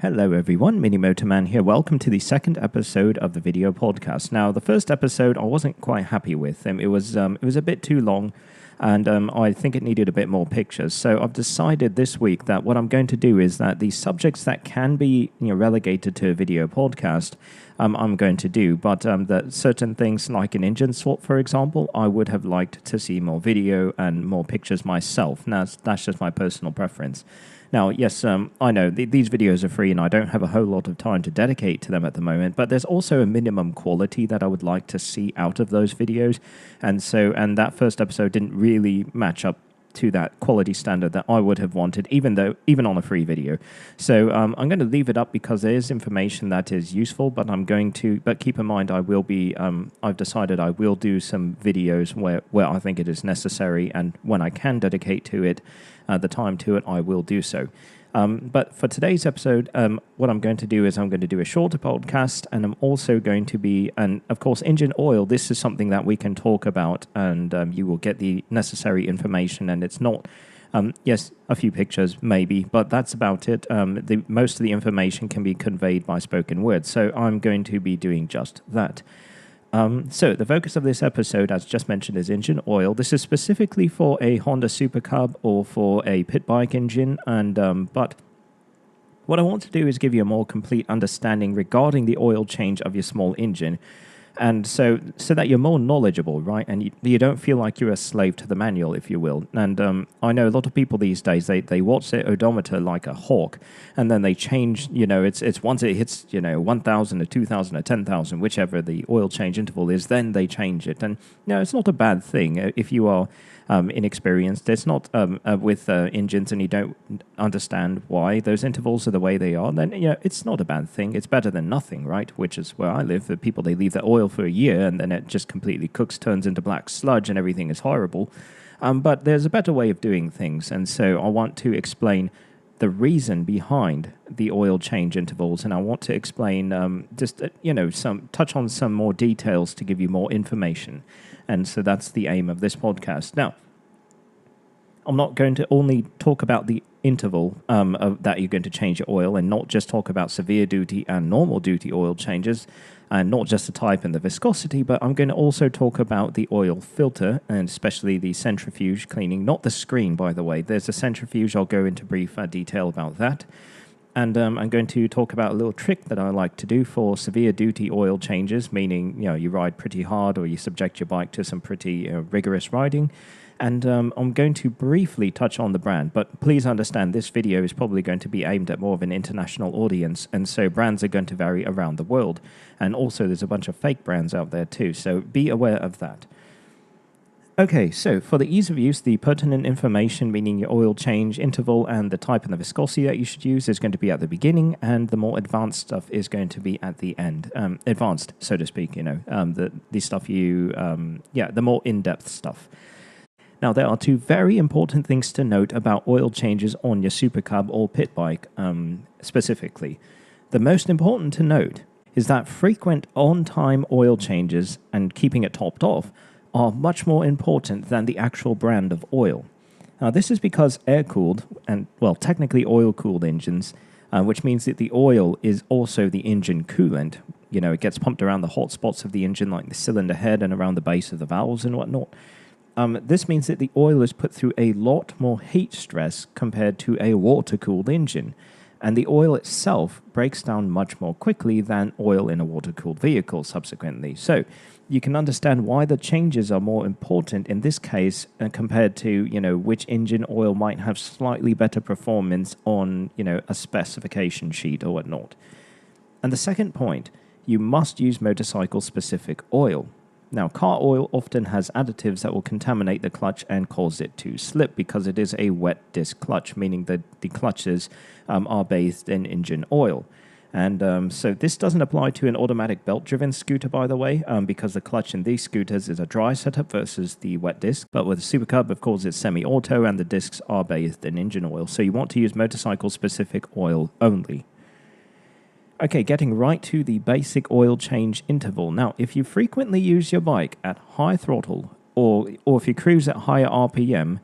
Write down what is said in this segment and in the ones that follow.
Hello everyone, Mini Motorman here. Welcome to the second episode of the video podcast. Now, the first episode I wasn't quite happy with. It was a bit too long, and I think it needed a bit more pictures. So I've decided this week that what I'm going to do is that the subjects that can be relegated to a video podcast, I'm going to do. But that certain things like an engine swap, for example, I would have liked to see more video and more pictures myself. Now, that's just my personal preference. Now, yes, I know these videos are free and I don't have a whole lot of time to dedicate to them at the moment, but there's also a minimum quality that I would like to see out of those videos. And that first episode didn't really match up to that quality standard that I would have wanted, even on a free video. So I'm going to leave it up because there is information that is useful, but keep in mind I've decided I will do some videos where I think it is necessary, and when I can dedicate to it, the time to it, I will do so. But for today's episode, what I'm going to do is I'm going to do a shorter podcast, and I'm also going to be, and of course, engine oil. This is something that we can talk about, and you will get the necessary information. And it's not, yes, a few pictures maybe, but that's about it. Most of the information can be conveyed by spoken words, so I'm going to be doing just that. So the focus of this episode, as just mentioned, is engine oil. This is specifically for a Honda Super Cub or for a pit bike engine, but what I want to do is give you a more complete understanding regarding the oil change of your small engine, and so that you're more knowledgeable, right? And you don't feel like you're a slave to the manual, if you will. And I know a lot of people these days, they watch their odometer like a hawk, and then they change, it's once it hits, 1,000 or 2,000 or 10,000, whichever the oil change interval is, then they change it. And, it's not a bad thing if you are inexperienced. It's not with engines and you don't understand why those intervals are the way they are, then it's not a bad thing. It's better than nothing, right? Which is where I live. The people, they leave their oil for a year and then it just completely cooks, turns into black sludge, and everything is horrible. But there's a better way of doing things, and so I want to explain the reason behind the oil change intervals, and I want to explain touch on some more details to give you more information. And so that's the aim of this podcast. Now, I'm not going to only talk about the interval that you're going to change your oil, and not just talk about severe duty and normal duty oil changes, and not just the type and the viscosity, but I'm going to also talk about the oil filter, and especially the centrifuge cleaning, not the screen, by the way. There's a centrifuge. I'll go into brief detail about that. And I'm going to talk about a little trick that I like to do for severe duty oil changes, meaning, you ride pretty hard or you subject your bike to some pretty rigorous riding. And I'm going to briefly touch on the brand, but please understand this video is probably going to be aimed at more of an international audience, and so brands are going to vary around the world. And also there's a bunch of fake brands out there too, so be aware of that. Okay, so for the ease of use, the pertinent information, meaning your oil change interval and the type and the viscosity that you should use, is going to be at the beginning, and the more advanced stuff is going to be at the end. Advanced, so to speak, the stuff the more in-depth stuff. Now, there are two very important things to note about oil changes on your Super Cub or pit bike specifically. The most important to note is that frequent on-time oil changes and keeping it topped off are much more important than the actual brand of oil. Now, this is because air-cooled and, technically oil-cooled engines, which means that the oil is also the engine coolant. It gets pumped around the hot spots of the engine, like the cylinder head and around the base of the valves and whatnot. This means that the oil is put through a lot more heat stress compared to a water-cooled engine, and the oil itself breaks down much more quickly than oil in a water-cooled vehicle subsequently. So you can understand why the changes are more important in this case compared to, which engine oil might have slightly better performance on, a specification sheet or whatnot. And the second point, you must use motorcycle-specific oil. Now, car oil often has additives that will contaminate the clutch and cause it to slip because it is a wet disc clutch, meaning that the clutches are bathed in engine oil. And so this doesn't apply to an automatic belt-driven scooter, by the way, because the clutch in these scooters is a dry setup versus the wet disc. But with the Super Cub, of course, it's semi-auto and the discs are bathed in engine oil. So you want to use motorcycle-specific oil only. Okay, getting right to the basic oil change interval. Now, if you frequently use your bike at high throttle or if you cruise at higher RPM,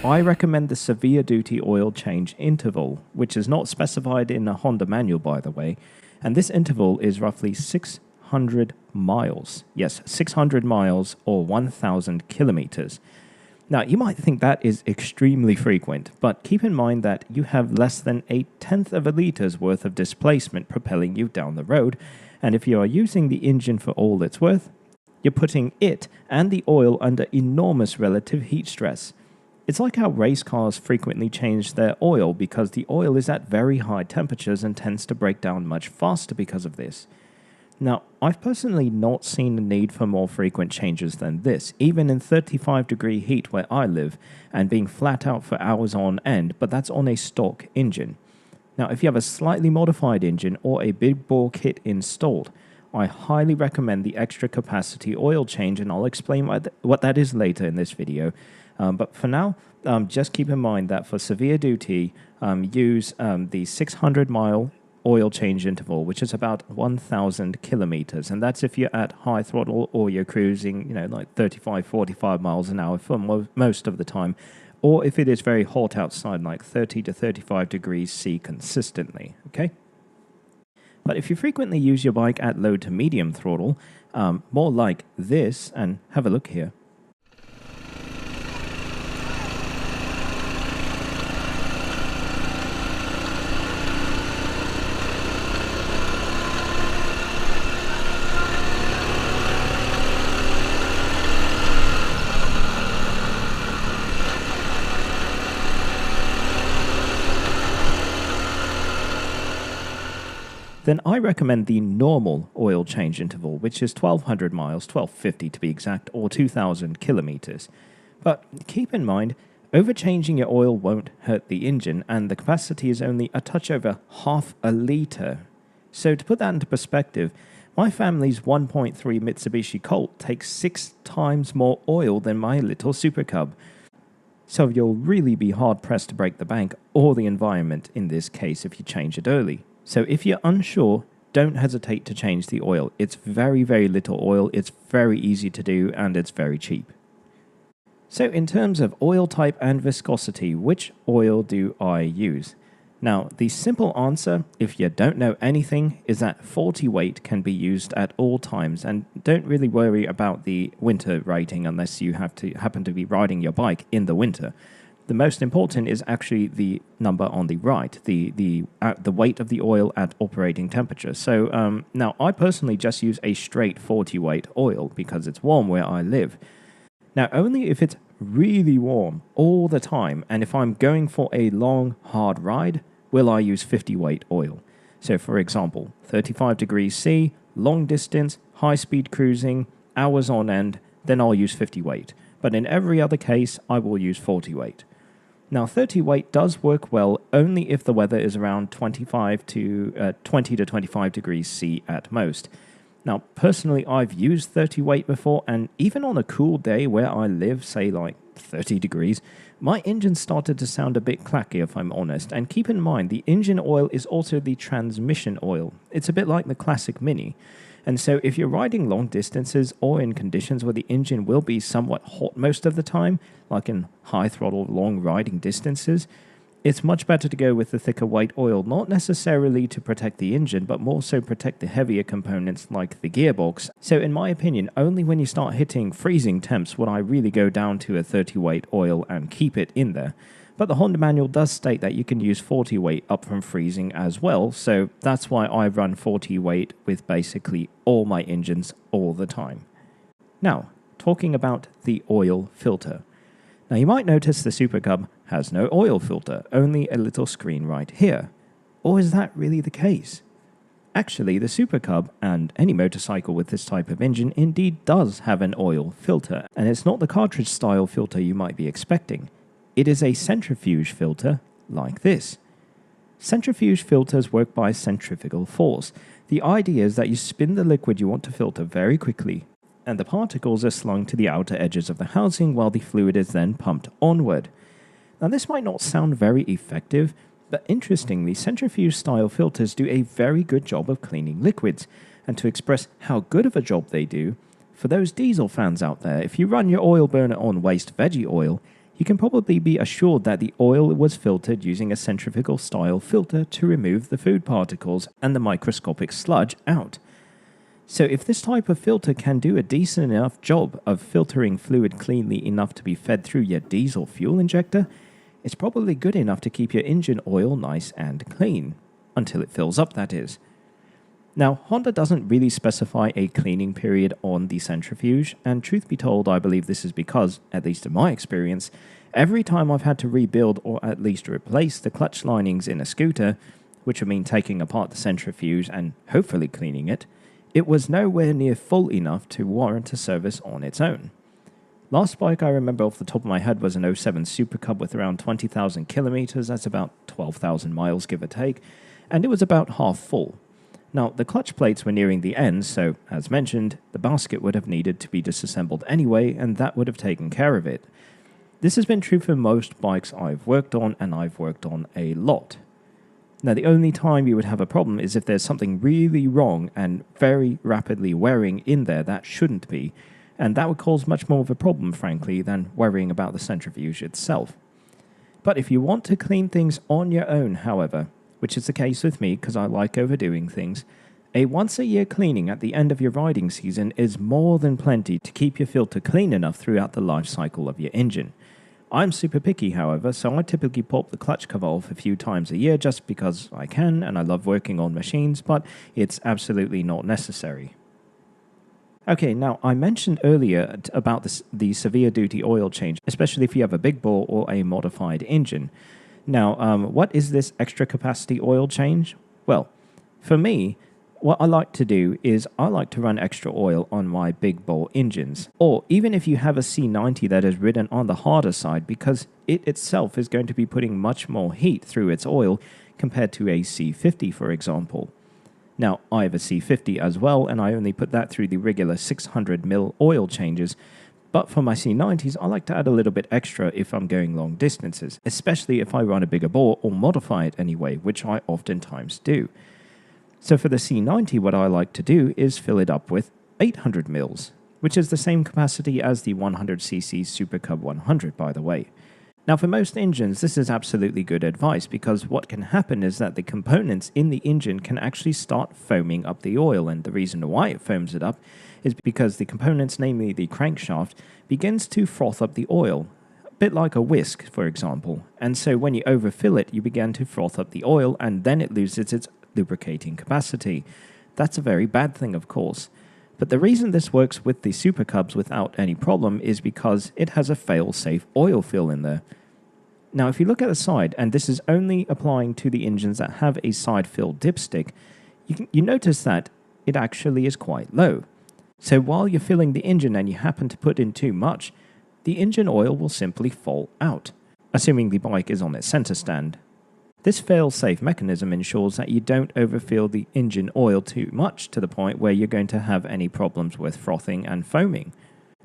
I recommend the severe duty oil change interval, which is not specified in a Honda manual, by the way, and this interval is roughly 600 miles. Yes, 600 miles or 1,000 kilometers. Now, you might think that is extremely frequent, but keep in mind that you have less than a tenth of a liter's worth of displacement propelling you down the road, and if you are using the engine for all it's worth, you're putting it and the oil under enormous relative heat stress. It's like how race cars frequently change their oil because the oil is at very high temperatures and tends to break down much faster because of this. Now, I've personally not seen the need for more frequent changes than this, even in 35-degree heat where I live, and being flat out for hours on end, but that's on a stock engine. Now, if you have a slightly modified engine or a big bore kit installed, I highly recommend the extra capacity oil change, and I'll explain what that is later in this video. But for now, just keep in mind that for severe duty, use the 600-mile oil change interval, which is about 1,000 kilometers, and that's if you're at high throttle or you're cruising, like 35, 45 miles an hour for most of the time, or if it is very hot outside, like 30 to 35 degrees C consistently, okay? But if you frequently use your bike at low to medium throttle, more like this, and have a look here. Then I recommend the normal oil change interval, which is 1,200 miles, 1,250 to be exact, or 2,000 kilometers. But keep in mind, overchanging your oil won't hurt the engine, and the capacity is only a touch over half a liter. So to put that into perspective, my family's 1.3 Mitsubishi Colt takes 6 times more oil than my little Super Cub. So you'll really be hard-pressed to break the bank or the environment in this case if you change it early. So if you're unsure, don't hesitate to change the oil. It's very, very little oil, it's very easy to do, and it's very cheap. So in terms of oil type and viscosity, which oil do I use? Now, the simple answer, if you don't know anything, is that 40 weight can be used at all times, and don't really worry about the winter rating unless you happen to be riding your bike in the winter. The most important is actually the number on the right, the weight of the oil at operating temperature. So now I personally just use a straight 40 weight oil because it's warm where I live. Now only if it's really warm all the time and if I'm going for a long hard ride will I use 50 weight oil. So for example, 35 degrees C, long distance, high speed cruising, hours on end, then I'll use 50 weight. But in every other case, I will use 40 weight. Now, 30 weight does work well only if the weather is around 20 to 25 degrees C at most. Now, personally, I've used 30 weight before, and even on a cool day where I live, say like 30 degrees, my engine started to sound a bit clacky if I'm honest. And keep in mind, the engine oil is also the transmission oil. It's a bit like the classic Mini. And so if you're riding long distances or in conditions where the engine will be somewhat hot most of the time, like in high throttle long riding distances, it's much better to go with the thicker white oil, not necessarily to protect the engine, but more so protect the heavier components like the gearbox. So in my opinion, only when you start hitting freezing temps would I really go down to a 30 weight oil and keep it in there. But the Honda manual does state that you can use 40 weight up from freezing as well, so that's why I run 40 weight with basically all my engines all the time. Now, talking about the oil filter. Now you might notice the Super Cub has no oil filter, only a little screen right here. Or is that really the case? Actually, the Super Cub, and any motorcycle with this type of engine, indeed does have an oil filter, and it's not the cartridge style filter you might be expecting. It is a centrifuge filter like this. Centrifuge filters work by centrifugal force. The idea is that you spin the liquid you want to filter very quickly, and the particles are slung to the outer edges of the housing while the fluid is then pumped onward. Now this might not sound very effective, but interestingly, centrifuge-style filters do a very good job of cleaning liquids, and to express how good of a job they do, for those diesel fans out there, if you run your oil burner on waste veggie oil, you can probably be assured that the oil was filtered using a centrifugal style filter to remove the food particles and the microscopic sludge out. So if this type of filter can do a decent enough job of filtering fluid cleanly enough to be fed through your diesel fuel injector, it's probably good enough to keep your engine oil nice and clean. Until it fills up, that is. Now, Honda doesn't really specify a cleaning period on the centrifuge, and truth be told, I believe this is because, at least in my experience, every time I've had to rebuild or at least replace the clutch linings in a scooter, which would mean taking apart the centrifuge and hopefully cleaning it, it was nowhere near full enough to warrant a service on its own. Last bike I remember off the top of my head was an 07 Super Cub with around 20,000 kilometers, that's about 12,000 miles give or take, and it was about half full. Now, the clutch plates were nearing the end, so, as mentioned, the basket would have needed to be disassembled anyway, and that would have taken care of it. This has been true for most bikes I've worked on, and I've worked on a lot. Now, the only time you would have a problem is if there's something really wrong and very rapidly wearing in there that shouldn't be, and that would cause much more of a problem, frankly, than worrying about the centrifuge itself. But if you want to clean things on your own, however, which is the case with me because I like overdoing things, a once-a-year cleaning at the end of your riding season is more than plenty to keep your filter clean enough throughout the life cycle of your engine. I'm super picky, however, so I typically pop the clutch cover off a few times a year just because I can and I love working on machines, but it's absolutely not necessary. Okay, now I mentioned earlier about the severe duty oil change, especially if you have a big bore or a modified engine. Now, what is this extra capacity oil change? Well, for me, what I like to do is I like to run extra oil on my big bore engines. Or even if you have a C90 that is ridden on the harder side, because it itself is going to be putting much more heat through its oil compared to a C50, for example. Now, I have a C50 as well, and I only put that through the regular 600ml oil changes. But for my C90s, I like to add a little bit extra if I'm going long distances, especially if I run a bigger bore or modify it anyway, which I oftentimes do. So for the C90, what I like to do is fill it up with 800ml, which is the same capacity as the 100cc Super Cub 100, by the way. Now, for most engines, this is absolutely good advice because what can happen is that the components in the engine can actually start foaming up the oil, and the reason why it foams it up is because the components, namely the crankshaft, begins to froth up the oil, a bit like a whisk, for example. And so when you overfill it, you begin to froth up the oil, and then it loses its lubricating capacity. That's a very bad thing, of course. But the reason this works with the Super Cubs without any problem is because it has a fail-safe oil fill in there. Now, if you look at the side, and this is only applying to the engines that have a side-fill dipstick, you notice that it actually is quite low. So while you're filling the engine and you happen to put in too much, the engine oil will simply fall out, assuming the bike is on its center stand. This fail-safe mechanism ensures that you don't overfill the engine oil too much to the point where you're going to have any problems with frothing and foaming.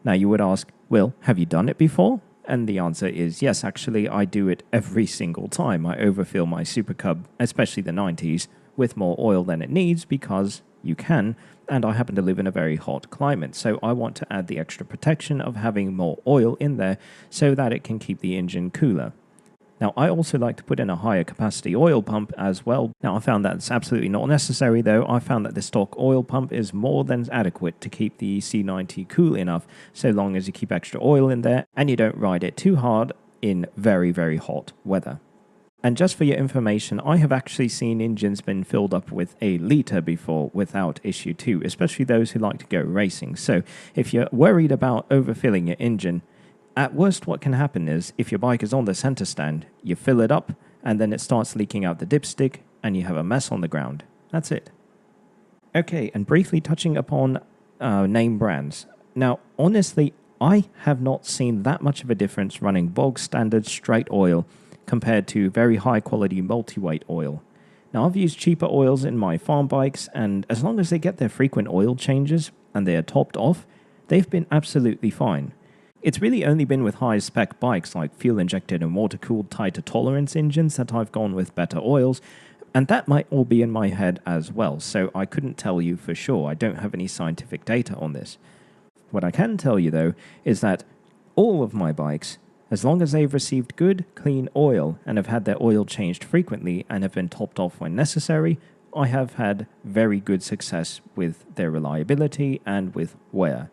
Now you would ask, Will, have you done it before? And the answer is yes, actually I do it every single time. I overfill my Super Cub, especially the 90s, with more oil than it needs because you can, and I happen to live in a very hot climate, so I want to add the extra protection of having more oil in there so that it can keep the engine cooler. Now, I also like to put in a higher capacity oil pump as well. Now, I found that it's absolutely not necessary, though. I found that the stock oil pump is more than adequate to keep the C90 cool enough, so long as you keep extra oil in there and you don't ride it too hard in very, very hot weather. And just for your information, I have actually seen engines been filled up with a litre before without issue too, especially those who like to go racing. So if you're worried about overfilling your engine, at worst, what can happen is, if your bike is on the center stand, you fill it up, and then it starts leaking out the dipstick, and you have a mess on the ground. That's it. Okay, and briefly touching upon name brands. Now, honestly, I have not seen that much of a difference running bog standard straight oil compared to very high quality multi-weight oil. Now, I've used cheaper oils in my farm bikes, and as long as they get their frequent oil changes, and they are topped off, they've been absolutely fine. It's really only been with high-spec bikes like fuel-injected and water-cooled tighter tolerance engines that I've gone with better oils, and that might all be in my head as well, so I couldn't tell you for sure. I don't have any scientific data on this. What I can tell you, though, is that all of my bikes As long as they've received good, clean oil and have had their oil changed frequently and have been topped off when necessary, I have had very good success with their reliability and with wear.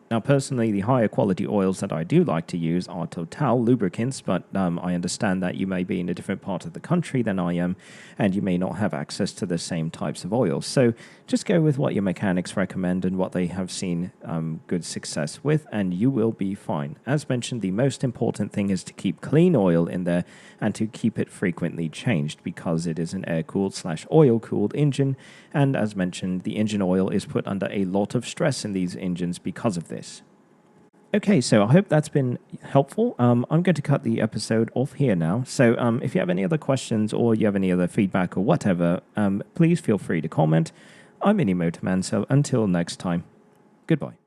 Now, personally, the higher quality oils that I do like to use are Total lubricants, but I understand that you may be in a different part of the country than I am, and you may not have access to the same types of oils. So just go with what your mechanics recommend and what they have seen good success with, and you will be fine. As mentioned, the most important thing is to keep clean oil in there and to keep it frequently changed because it is an air-cooled / oil-cooled engine, and as mentioned, the engine oil is put under a lot of stress in these engines because of this. Okay, so I hope that's been helpful. I'm going to cut the episode off here now. So if you have any other questions or you have any other feedback or whatever, please feel free to comment. I'm Mini Motorman, so until next time, goodbye.